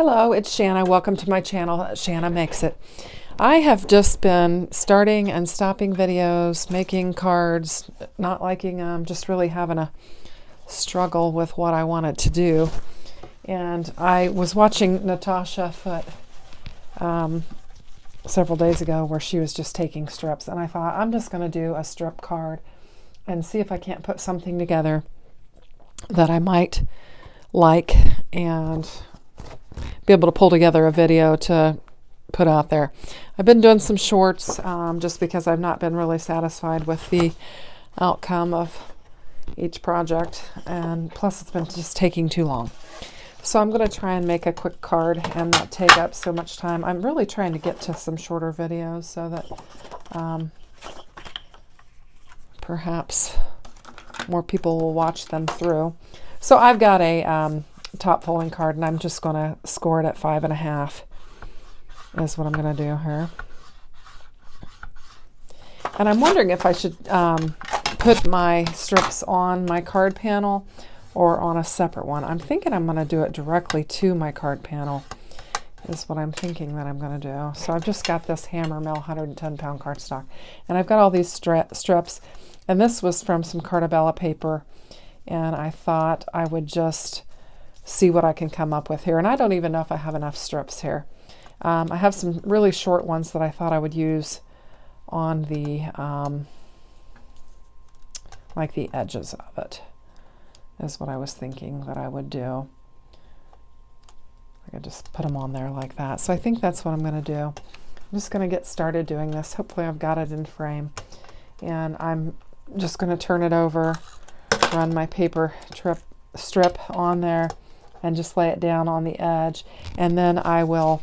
Hello, it's Shanna. Welcome to my channel, Shanna Makes It. I have just been starting and stopping videos, making cards, not liking them, just really having a struggle with what I wanted to do. And I was watching Natasha Foote several days ago where she was just taking strips, and I thought I'm just going to do a strip card and see if I can't put something together that I might like and be able to pull together a video to put out there. I've been doing some shorts just because I've not been really satisfied with the outcome of each project, and plus it's been just taking too long. So I'm going to try and make a quick card and not take up so much time. I'm really trying to get to some shorter videos so that perhaps more people will watch them through. So I've got a top folding card, and I'm just going to score it at 5.5 is what I'm going to do here. And I'm wondering if I should put my strips on my card panel or on a separate one. I'm thinking I'm going to do it directly to my card panel is what I'm thinking that I'm going to do. So I've just got this Hammer Mill 110-pound cardstock, and I've got all these strips, and this was from some Carta Bella paper, and I thought I would just see what I can come up with here. And I don't even know if I have enough strips here. I have some really short ones that I thought I would use on the like the edges of it is what I was thinking that I would do. I could just put them on there like that. So I think that's what I'm going to do. I'm just going to get started doing this. Hopefully I've got it in frame, and I'm just going to turn it over, run my paper strip on there, and just lay it down on the edge, and then I will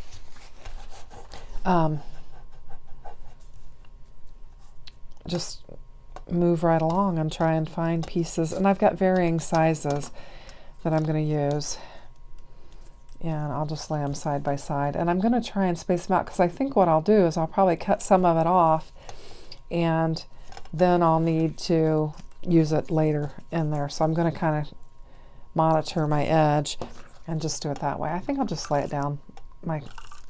just move right along and try and find pieces. And I've got varying sizes that I'm going to use, and I'll just lay them side by side, and I'm going to try and space them out, because I think what I'll do is I'll probably cut some of it off, and then I'll need to use it later in there. So I'm going to kind of monitor my edge and just do it that way. I think I'll just lay it down my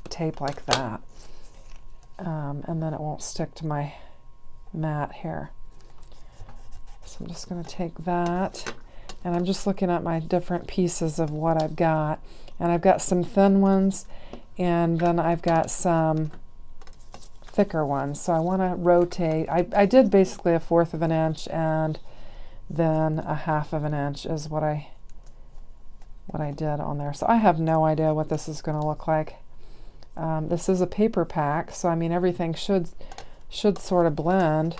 tape like that, and then it won't stick to my mat here. So I'm just going to take that, and I'm just looking at my different pieces of what I've got, and I've got some thin ones, and then I've got some thicker ones. So I want to rotate. I did basically 1/4 of an inch and then 1/2 of an inch is what I did on there. So I have no idea what this is going to look like. This is a paper pack, so I mean everything should sort of blend.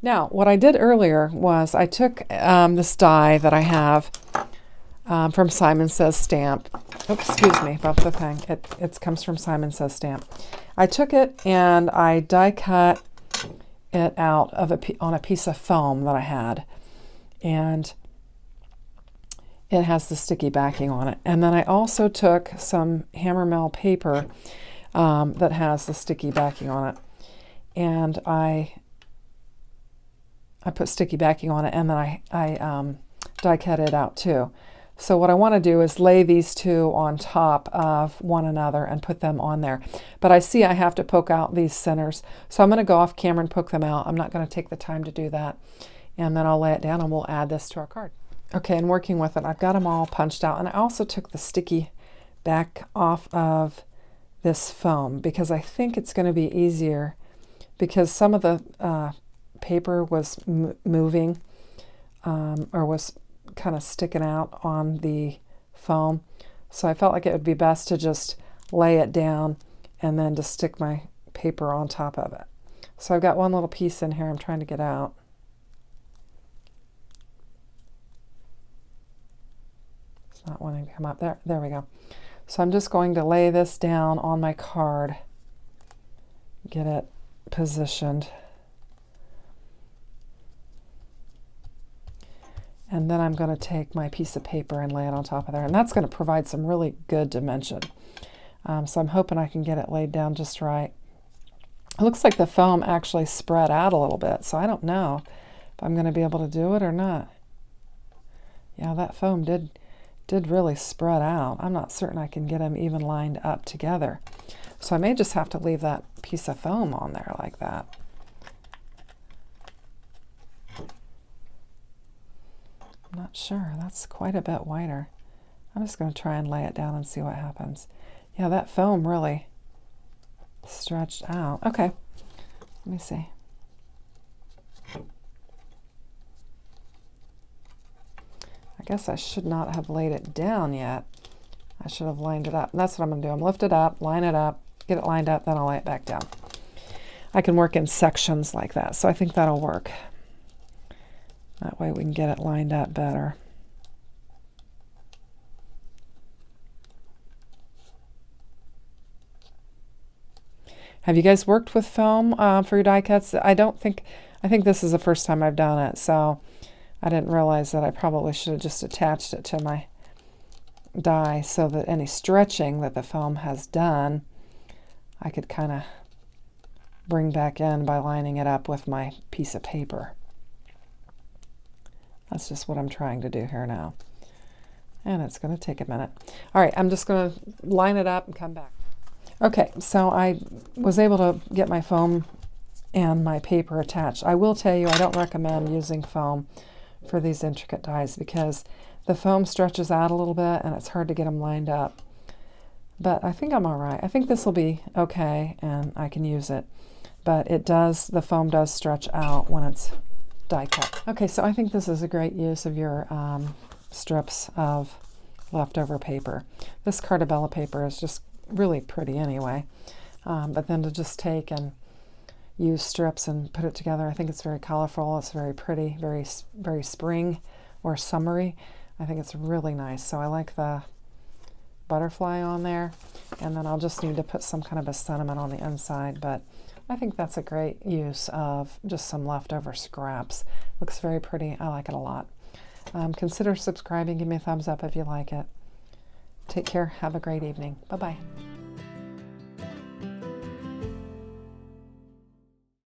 Now, what I did earlier was I took this die that I have from Simon Says Stamp. Oops, excuse me about the thing. It comes from Simon Says Stamp. I took it and I die cut it out of on a piece of foam that I had. And it has the sticky backing on it. And then I also took some hammermill paper that has the sticky backing on it. And I put sticky backing on it, and then I die cut it out too. So what I want to do is lay these two on top of one another and put them on there. But I see I have to poke out these centers. So I'm going to go off camera and poke them out. I'm not going to take the time to do that. And then I'll lay it down and we'll add this to our card. Okay, and working with it, I've got them all punched out. And I also took the sticky back off of this foam because I think it's going to be easier because some of the paper was moving or was kind of sticking out on the foam. So I felt like it would be best to just lay it down and then to stick my paper on top of it. So I've got one little piece in here I'm trying to get out. It's not wanting to come up. There we go. So I'm just going to lay this down on my card, get it positioned. And then I'm going to take my piece of paper and lay it on top of there. And that's going to provide some really good dimension. So I'm hoping I can get it laid down just right. It looks like the foam actually spread out a little bit. So I don't know if I'm going to be able to do it or not. Yeah, that foam did really spread out. I'm not certain I can get them even lined up together. So I may just have to leave that piece of foam on there like that. I'm not sure. That's quite a bit wider. I'm just going to try and lay it down and see what happens. Yeah, that foam really stretched out. Okay, let me see. I guess I should not have laid it down yet. I should have lined it up. And that's what I'm going to do. I'm lift it up, line it up, get it lined up, then I'll lay it back down. I can work in sections like that, so I think that'll work. That way we can get it lined up better. Have you guys worked with foam for your die cuts? I think this is the first time I've done it, so I didn't realize that I probably should have just attached it to my die so that any stretching that the foam has done, I could kind of bring back in by lining it up with my piece of paper. That's just what I'm trying to do here now. And it's going to take a minute. All right, I'm just going to line it up and come back. Okay, so I was able to get my foam and my paper attached. I will tell you I don't recommend using foam for these intricate dies because the foam stretches out a little bit and it's hard to get them lined up. But I think I'm all right. I think this will be okay and I can use it. But the foam does stretch out when it's die cut. Okay, so I think this is a great use of your strips of leftover paper. This Carta Bella paper is just really pretty anyway. But then to just take and use strips and put it together, I think it's very colorful. It's very pretty, very, very spring or summery. I think it's really nice. So I like the butterfly on there. And then I'll just need to put some kind of a sentiment on the inside. But I think that's a great use of just some leftover scraps. Looks very pretty. I like it a lot. Consider subscribing. Give me a thumbs up if you like it. Take care. Have a great evening. Bye-bye.